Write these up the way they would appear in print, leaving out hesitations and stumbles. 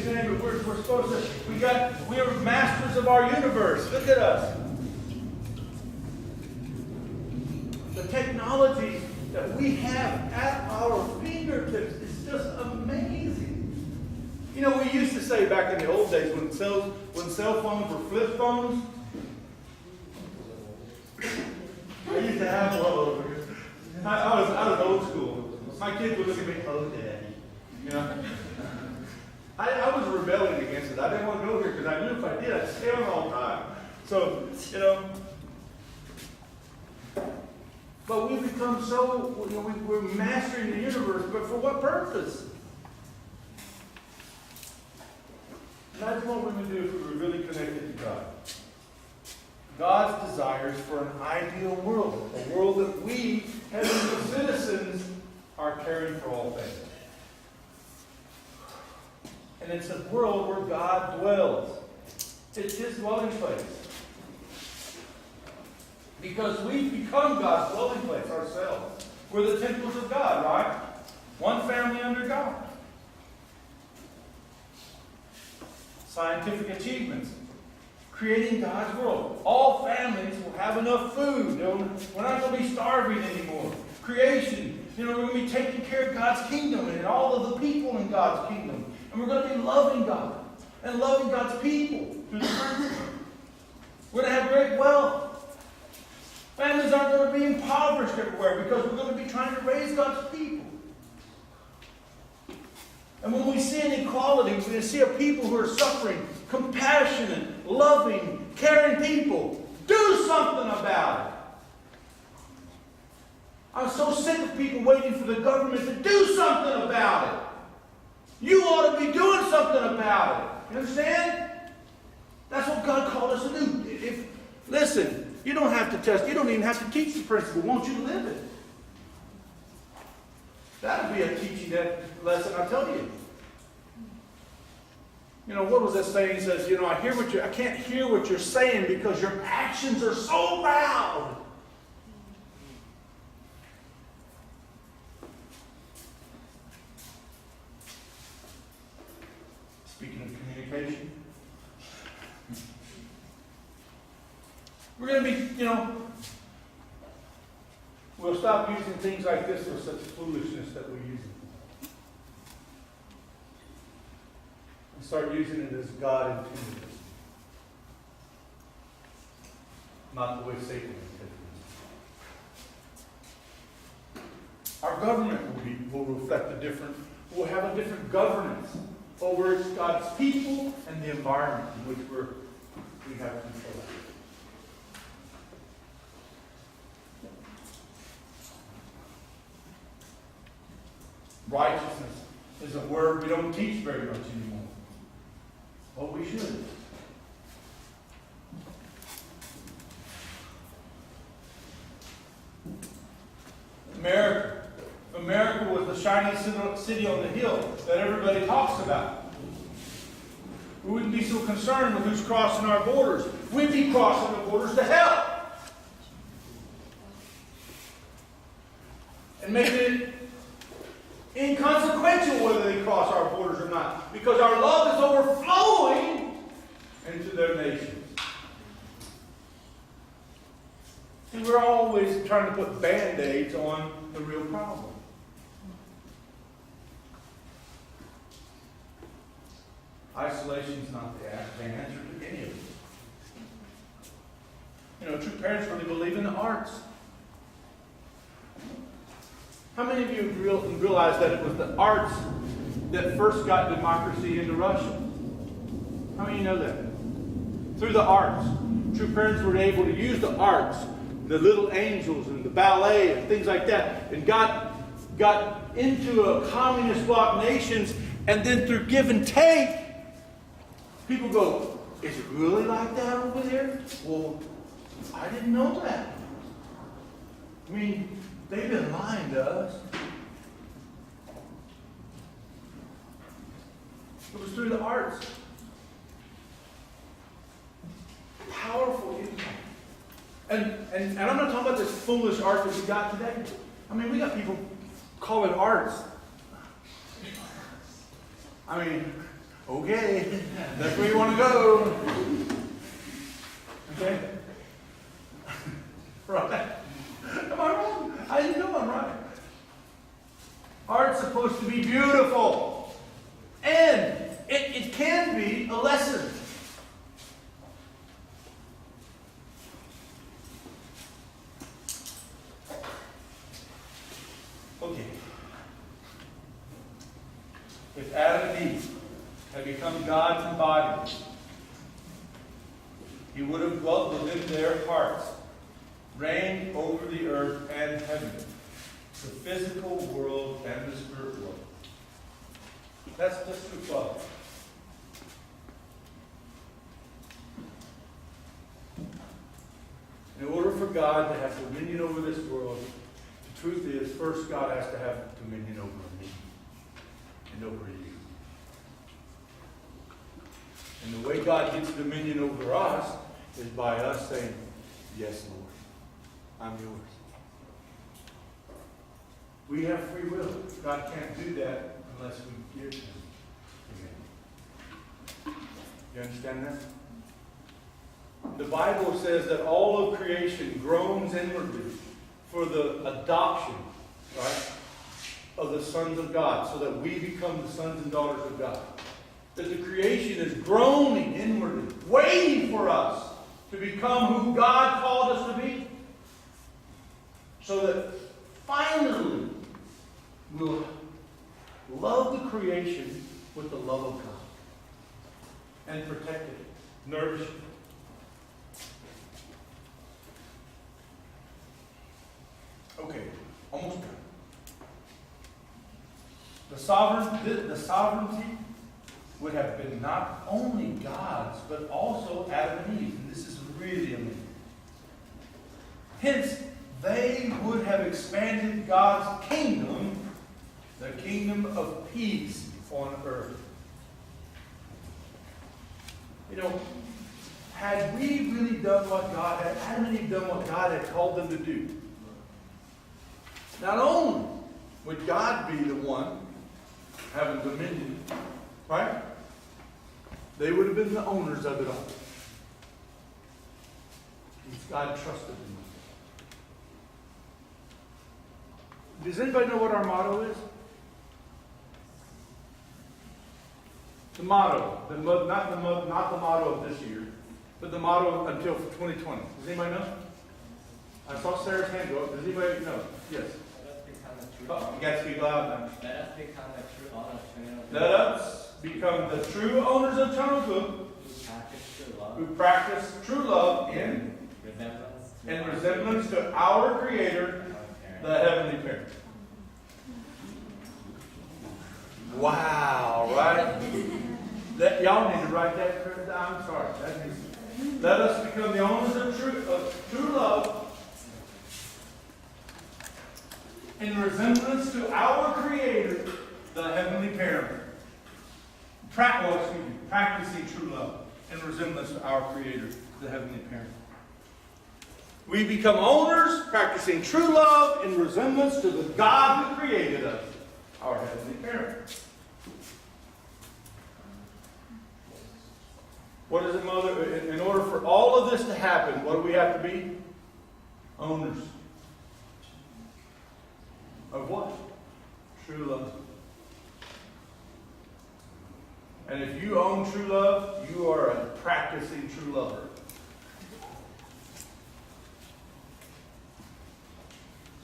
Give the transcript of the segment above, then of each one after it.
his name, but we're supposed to, we are masters of our universe. Look at us. The technology that we have at our fingertips is just amazing. You know, we used to say back in the old days when cell phones were flip phones. I used to have one over here. I was old school. My kids would look at me, oh, Daddy. You know? I was rebelling against it. I didn't want to go here because I knew if I did, I'd stay on all the time. So, you know. But we've become so, you know, we're mastering the universe, but for what purpose? That's what we would do if we were really connected to God. God's desires for an ideal world, a world that we, heavenly citizens, are caring for all things. And it's a world where God dwells. It's His dwelling place. Because we've become God's dwelling place ourselves. We're the temples of God, right? One family under God. Scientific achievements. Creating God's world. All families will have enough food. We're not going to be starving anymore. Creation. You know, we're going to be taking care of God's kingdom and all of the people in God's kingdom. And we're going to be loving God and loving God's people through the principle. We're going to have great wealth. Families aren't going to be impoverished everywhere because we're going to be trying to raise God's people. And when we see inequality, we see a people who are suffering, compassionate, loving, caring people. Do something about it. I'm so sick of people waiting for the government to do something about it. You ought to be doing something about it. You understand? That's what God called us to do. Listen, you don't have to test. You don't even have to teach the principle. Won't you live it? That'll be a teaching lesson, I tell you. You know, what was that saying? He says, you know, I can't hear what you're saying because your actions are so loud. Speaking of communication, we're going to be, you know, we'll stop using things like this for such foolishness that we're using. And start using it as God intended it. Not the way Satan intended it. Our government will reflect we'll have a different governance over God's people and the environment in which we have control. Righteousness is a word we don't teach very much anymore. Oh, we should. America was the shining city on the hill that everybody talks about. We wouldn't be so concerned with who's crossing our borders. We'd be crossing the borders to hell. And making it inconsequential whether they cross our borders or not. Because our love is overflowing into their nations. And we're always trying to put band-aids on the real problem. Isolation is not the answer to any of it. You know, true parents really believe in the arts. How many of you realize that it was the arts that first got democracy into Russia? How many of you know that? Through the arts. True parents were able to use the arts, the little angels and the ballet and things like that, and got into a communist bloc nations, and then through give and take, people go, is it really like that over there? Well, I didn't know that. I mean, they've been lying to us. It was through the arts. Powerful impact. And I'm not talking about this foolish art that we got today. I mean, we got people calling arts. I mean, Okay, that's where you want to go. Okay? Right? Am I wrong? How do you know I'm right? Art's supposed to be beautiful. And it can be a lesson. Okay. If Adam and Eve had become God's embodiment, He would have dwelt within their hearts, reigned over the earth and heaven, the physical world and the spirit world. That's just through 12. In order for God to have dominion over this world, the truth is, first God has to have dominion over me and over you. And the way God gets dominion over us is by us saying, yes, Lord, I'm yours. We have free will. God can't do that unless we give Him dominion. You understand that? The Bible says that all of creation groans inwardly for the adoption, right, of the sons of God, so that we become the sons and daughters of God. That the creation is groaning inwardly, waiting for us to become who God called us to be. So that finally we'll love the creation with the love of God. And protect it, nourish it. Okay, almost done. The sovereignty would have been not only God's, but also Adam and Eve. And this is really amazing. Hence, they would have expanded God's kingdom, the kingdom of peace on earth. You know, had we really done what God had, Adam and Eve done what God had called them to do, not only would God be the one having dominion, right? They would have been the owners of it all. Because God trusted them. Does anybody know what our motto is? The motto, not the motto of this year, but the motto until 2020. Does anybody know? I saw Sarah's hand go up. Does anybody know? Yes. Oh, you got to speak loud now. Let us become the true owners of eternal good. Who practice true love in resemblance to our Creator, the Heavenly Parent. Wow, right? Y'all need to write that down. I'm sorry. Let us become the owners of true love in resemblance to our Creator, the Heavenly Parent. Practicing true love in resemblance to our Creator, the Heavenly Parent. We become owners, practicing true love in resemblance to the God who created us, our Heavenly Parent. What is it, Mother? In order for all of this to happen, what do we have to be? Owners. Of what? True love. And if you own true love, you are a practicing true lover.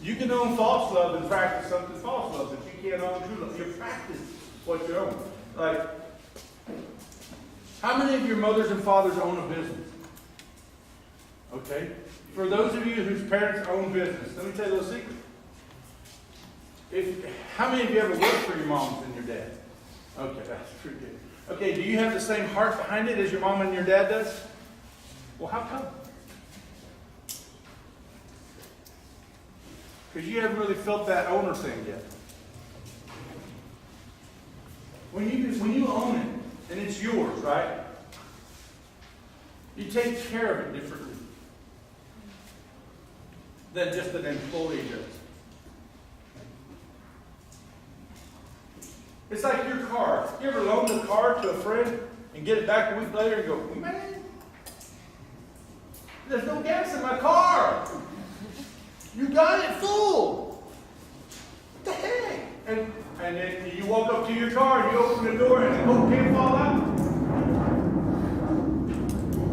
You can own false love and practice something false love, but you can't own true love. You practice what you own. Like, how many of your mothers and fathers own a business? Okay? For those of you whose parents own business, let me tell you a little secret. How many of you ever worked for your moms and your dad? Okay, that's pretty good. Okay, do you have the same heart behind it as your mom and your dad does? Well, how come? Because you haven't really felt that owner thing yet. When you own it, and it's yours, right? You take care of it differently than just an employee does. It's like your car. You ever loaned a car to a friend and get it back a week later and go, man, there's no gas in my car. You got it full. What the heck? And then you walk up to your car and you open the door and the bolt can't fall out.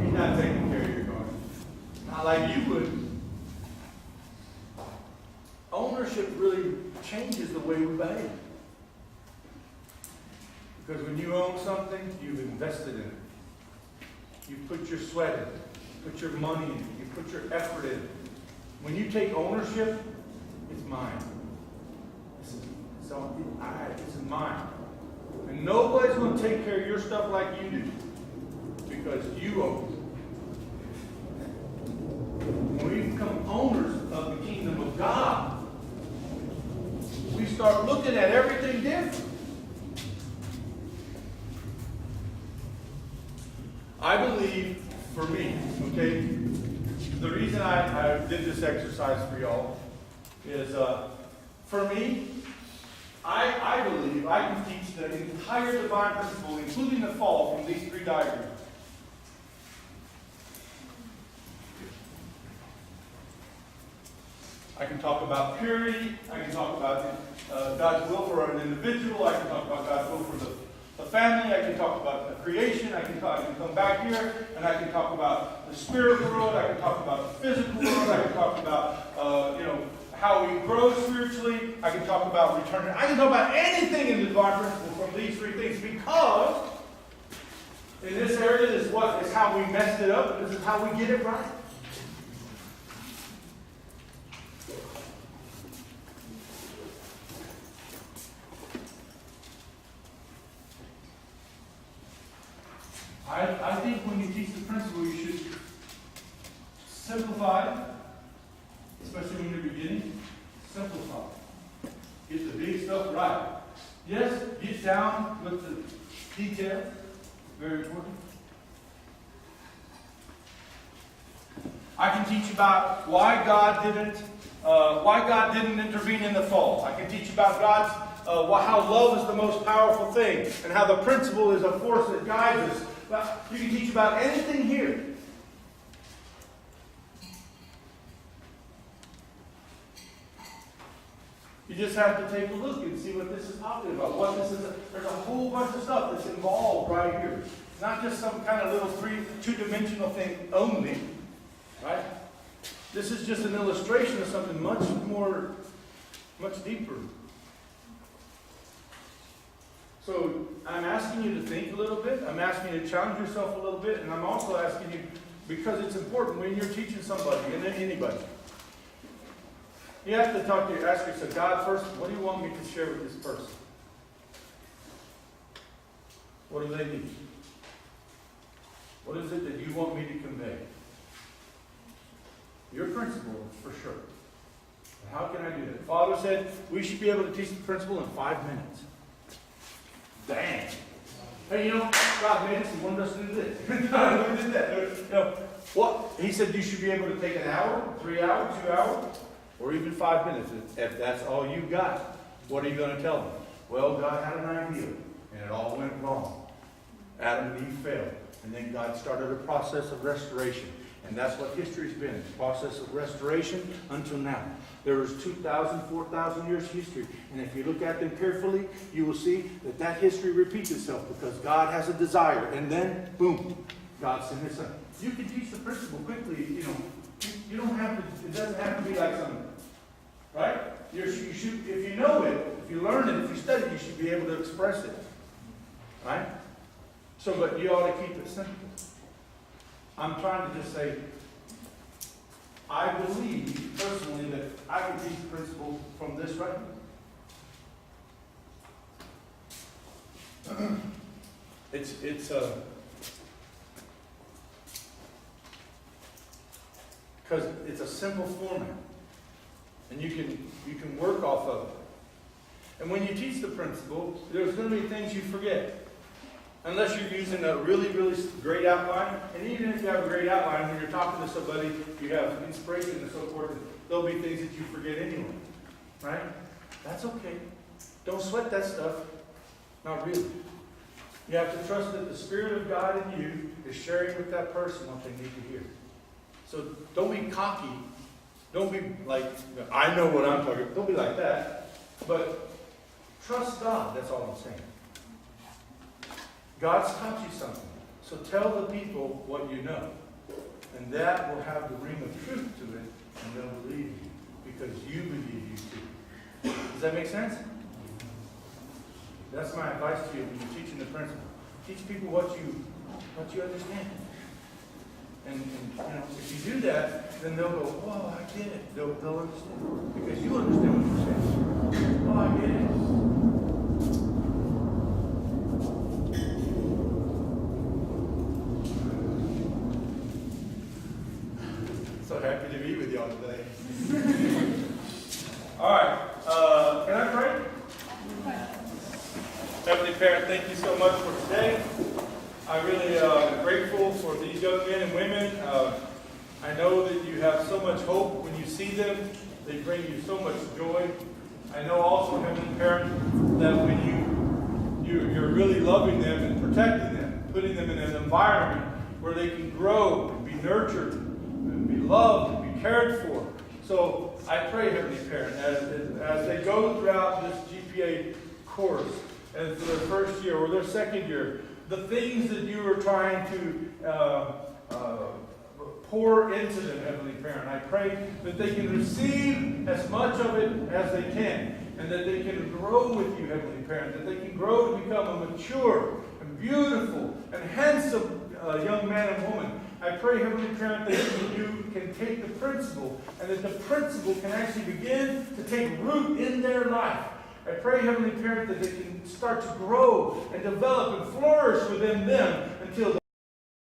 He's not taking care of your car. Not like you would. Ownership really changes the way we behave. Because when you own something, you've invested in it. You've put your sweat in it, put your money in it, you put your effort in it. When you take ownership, it's mine. This is mine. And nobody's going to take care of your stuff like you do. Because you own it. When we become owners of the kingdom of God, we start looking at everything different. I believe, for me, okay, the reason I did this exercise for y'all is, for me, I believe I can teach the entire divine principle, including the fall, from these three diagrams. I can talk about purity. I can talk about God's will for an individual. I can talk about God's will for the family. I can talk about the creation. I can come back here and I can talk about the spirit world. I can talk about the physical world. I can talk about how we grow spiritually. I can talk about returning. I can talk about anything in the divine principle from these three things, because in this area this is how we messed it up, and this is how we get it right. I think when you teach the principle, you should simplify it, especially when you're beginning. Simplify. Get the big stuff right. Yes, get down with the detail. Very important. I can teach about why God didn't intervene in the fall. I can teach about God's how love is the most powerful thing, and how the principle is a force that guides us. Well, you can teach about anything here. You just have to take a look and see what this is talking about. What this is. There's a whole bunch of stuff that's involved right here. It's not just some kind of little two-dimensional thing only, right? This is just an illustration of something much more, much deeper. So I'm asking you to think a little bit. I'm asking you to challenge yourself a little bit. And I'm also asking you, because it's important when you're teaching somebody, and then anybody, you have to ask yourself, God, first, what do you want me to share with this person? What do they need? What is it that you want me to convey? Your principle, for sure. How can I do that? Father said we should be able to teach the principle in 5 minutes. Dang. Hey, God made us and wanted us to do this. We did that. What? He said you should be able to take an hour, 3 hours, 2 hours, or even 5 minutes. If that's all you got, what are you going to tell them? Well, God had an idea, and it all went wrong. Adam and Eve failed. And then God started a process of restoration. And that's what history's been, a process of restoration until now. There is 2,000, 4,000 years of history. And if you look at them carefully, you will see that history repeats itself, because God has a desire. And then, boom, God sent His Son. You can teach the principle quickly, You don't have to, it doesn't have to be like something, right? You should, if you know it, if you learn it, if you study it, you should be able to express it, right? So, but you ought to keep it simple. I'm trying to just say, I believe personally that I can teach the principle from this right here. It's because it's a simple format, and you can work off of it. And when you teach the principle, there's going to be things you forget. Unless you're using a really, really great outline. And even if you have a great outline, when you're talking to somebody, you have inspiration and so forth, there'll be things that you forget anyway. Right? That's okay. Don't sweat that stuff. Not really. You have to trust that the Spirit of God in you is sharing with that person what they need to hear. So don't be cocky. Don't be like, I know what I'm talking about. Don't be like that. But trust God. That's all I'm saying. God's taught you something. So tell the people what you know. And that will have the ring of truth to it, and they'll believe you. Because you believe you too. Does that make sense? That's my advice to you when you're teaching the principle. Teach people what you understand. And you know, if you do that, then they'll go, oh, I get it. They'll understand. Because you understand what you're saying. Oh, I get it. So happy to be with y'all today. All right. Can I pray? Heavenly Parent, thank you so much for today. I'm really grateful for these young men and women. I know that you have so much hope when you see them. They bring you so much joy. I know also, Heavenly Parent, that when you're really loving them and protecting them, putting them in an environment where they can grow and be nurtured and be loved and be cared for. So I pray, Heavenly Parent, as they go throughout this GPA course, and for their first year or their second year, the things that you are trying to pour into them, Heavenly Parent, I pray that they can receive as much of it as they can, and that they can grow with you, Heavenly Parent, that they can grow to become a mature and beautiful and handsome young man and woman. I pray, Heavenly Parent, that you can take the principle, and that the principle can actually begin to take root in their life. I pray, Heavenly Parent, that they can start to grow and develop and flourish within them until